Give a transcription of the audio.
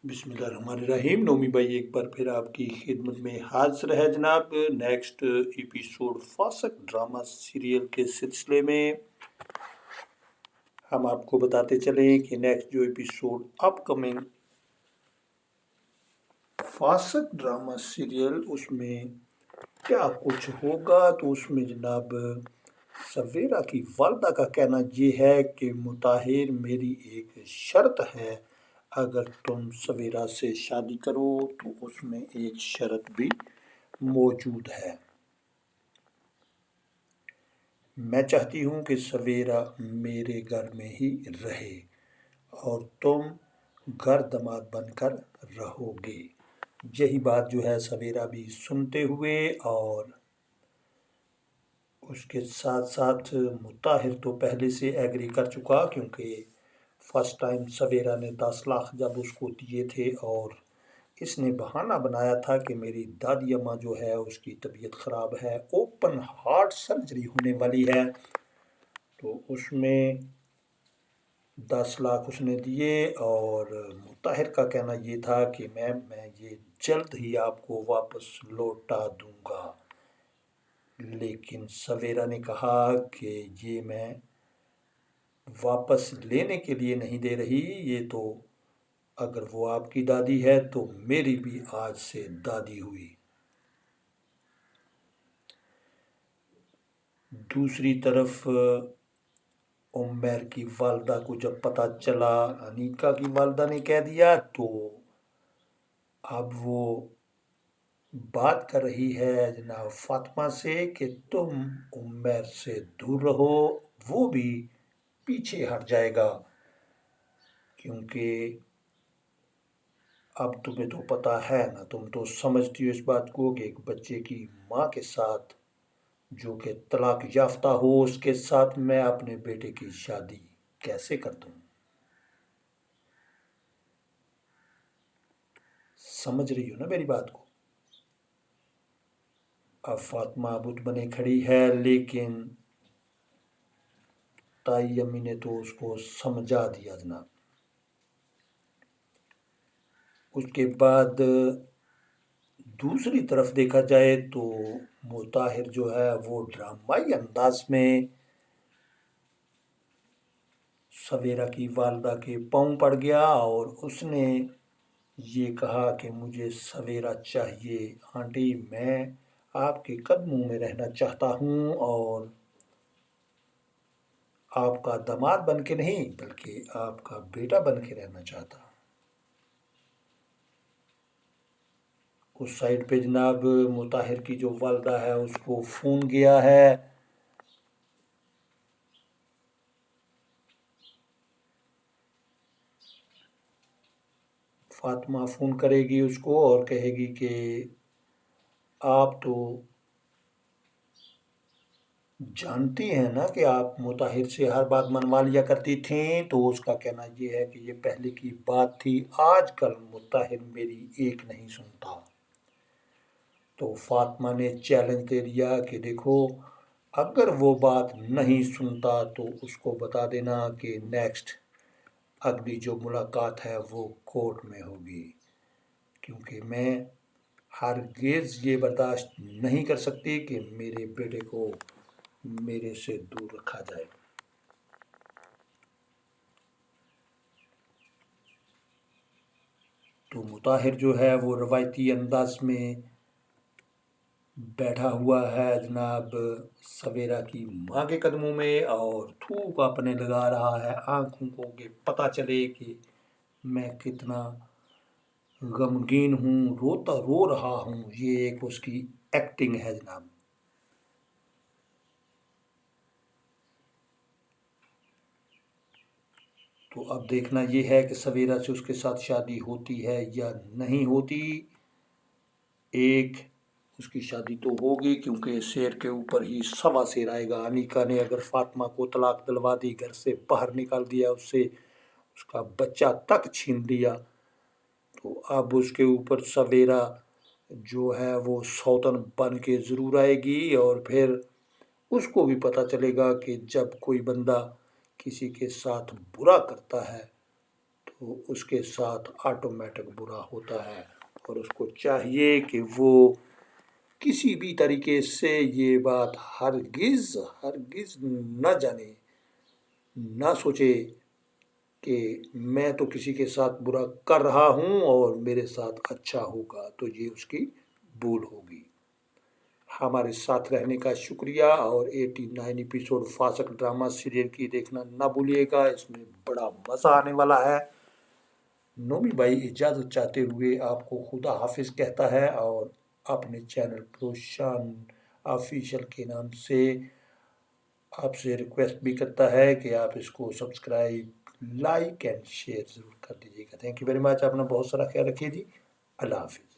بسم اللہ الرحمن الرحیم. نومی بھائی ایک بار پھر آپ کی خدمت میں حاضر ہے جناب. نیکسٹ ایپیسوڈ فاسق ڈرامہ سیریل کے سلسلے میں ہم آپ کو بتاتے چلیں کہ نیکسٹ جو ایپیسوڈ اپ کمنگ فاسق ڈرامہ سیریل اس میں کیا کچھ ہوگا. تو اس میں جناب سویرا کی والدہ کا کہنا یہ ہے کہ مطاہر میری ایک شرط ہے، اگر تم سویرا سے شادی کرو تو اس میں ایک شرط بھی موجود ہے. میں چاہتی ہوں کہ سویرا میرے گھر میں ہی رہے اور تم گھر داماد بن کر رہو گے. یہی بات جو ہے سویرا بھی سنتے ہوئے اور اس کے ساتھ ساتھ مطاہر تو پہلے سے ایگری کر چکا، کیونکہ فرسٹ ٹائم سویرا نے 10 لاکھ جب اس کو دیے تھے اور اس نے بہانہ بنایا تھا کہ میری دادی اماں جو ہے اس کی طبیعت خراب ہے، اوپن ہارٹ سرجری ہونے والی ہے. تو اس میں 10 لاکھ اس نے دیے اور مطاہر کا کہنا یہ تھا کہ میں یہ جلد ہی آپ کو واپس لوٹا دوں گا. لیکن سویرا نے کہا کہ یہ میں واپس لینے کے لیے نہیں دے رہی، یہ تو اگر وہ آپ کی دادی ہے تو میری بھی آج سے دادی ہوئی. دوسری طرف عمیر کی والدہ کو جب پتہ چلا، انیکا کی والدہ نے کہہ دیا، تو اب وہ بات کر رہی ہے جناب فاطمہ سے کہ تم عمیر سے دور رہو، وہ بھی پیچھے ہٹ جائے گا. کیونکہ اب تمہیں تو پتہ ہے نا، تم تو سمجھتی ہو اس بات کو کہ ایک بچے کی ماں کے ساتھ جو کہ طلاق یافتہ ہو، اس کے ساتھ میں اپنے بیٹے کی شادی کیسے کر دوں. سمجھ رہی ہو نا میری بات کو. اب فاطمہ بت بنے کھڑی ہے، لیکن تائی امی نے تو اس کو سمجھا دیا جناب. اس کے بعد دوسری طرف دیکھا جائے تو مطاہر جو ہے وہ ڈرامائی انداز میں سویرا کی والدہ کے پاؤں پڑ گیا اور اس نے یہ کہا کہ مجھے سویرا چاہیے آنٹی، میں آپ کے قدموں میں رہنا چاہتا ہوں اور آپ کا داماد بن کے نہیں بلکہ آپ کا بیٹا بن کے رہنا چاہتا ہوں. اس سائڈ پہ جناب مطاہر کی جو والدہ ہے اس کو فون گیا ہے. فاطمہ فون کرے گی اس کو اور کہے گی کہ آپ تو جانتی ہیں نا کہ آپ مطاہر سے ہر بات منوا لیا کرتی تھیں. تو اس کا کہنا یہ ہے کہ یہ پہلے کی بات تھی، آج کل مطاہر میری ایک نہیں سنتا. تو فاطمہ نے چیلنج دے دیا کہ دیکھو، اگر وہ بات نہیں سنتا تو اس کو بتا دینا کہ نیکسٹ اگلی جو ملاقات ہے وہ کورٹ میں ہوگی، کیونکہ میں ہرگز یہ برداشت نہیں کر سکتی کہ میرے بیٹے کو میرے سے دور رکھا جائے. تو مطاہر جو ہے وہ روایتی انداز میں بیٹھا ہوا ہے جناب سویرا کی ماں کے قدموں میں اور تھوک اپنے لگا رہا ہے آنکھوں کو کہ پتہ چلے کہ میں کتنا غمگین ہوں، رو رہا ہوں. یہ ایک اس کی ایکٹنگ ہے جناب. تو اب دیکھنا یہ ہے کہ سویرا سے اس کے ساتھ شادی ہوتی ہے یا نہیں ہوتی. ایک اس کی شادی تو ہوگی، کیونکہ شیر کے اوپر ہی سوا شیر آئے گا. انیکا نے اگر فاطمہ کو طلاق دلوا دی، گھر سے باہر نکال دیا، اس سے اس کا بچہ تک چھین لیا، تو اب اس کے اوپر سویرا جو ہے وہ سوتن بن کے ضرور آئے گی. اور پھر اس کو بھی پتہ چلے گا کہ جب کوئی بندہ کسی کے ساتھ برا کرتا ہے تو تو اس کے ساتھ آٹومیٹک برا ہوتا ہے، اور اس کو چاہیے کہ وہ کسی بھی طریقے سے یہ بات ہرگز نہ جانے، نہ سوچے کہ میں تو کسی کے ساتھ برا کر رہا ہوں اور میرے ساتھ اچھا ہوگا، تو یہ اس کی بھول ہوگی۔ ہمارے ساتھ رہنے کا شکریہ، اور 89 ایپیسوڈ فاسق ڈرامہ سیریل کی دیکھنا نہ بھولیے گا، اس میں بڑا مزہ آنے والا ہے۔ نومی بھائی اجازت چاہتے ہوئے آپ کو خدا حافظ کہتا ہے، اور اپنے چینل پروشان آفیشل کے نام سے آپ سے ریکویسٹ بھی کرتا ہے کہ آپ اس کو سبسکرائب، لائک اینڈ شیئر ضرور کر دیجیے گا۔ تھینک یو ویری مچ، اپنا بہت سارا خیال رکھیے جی۔ اللہ حافظ۔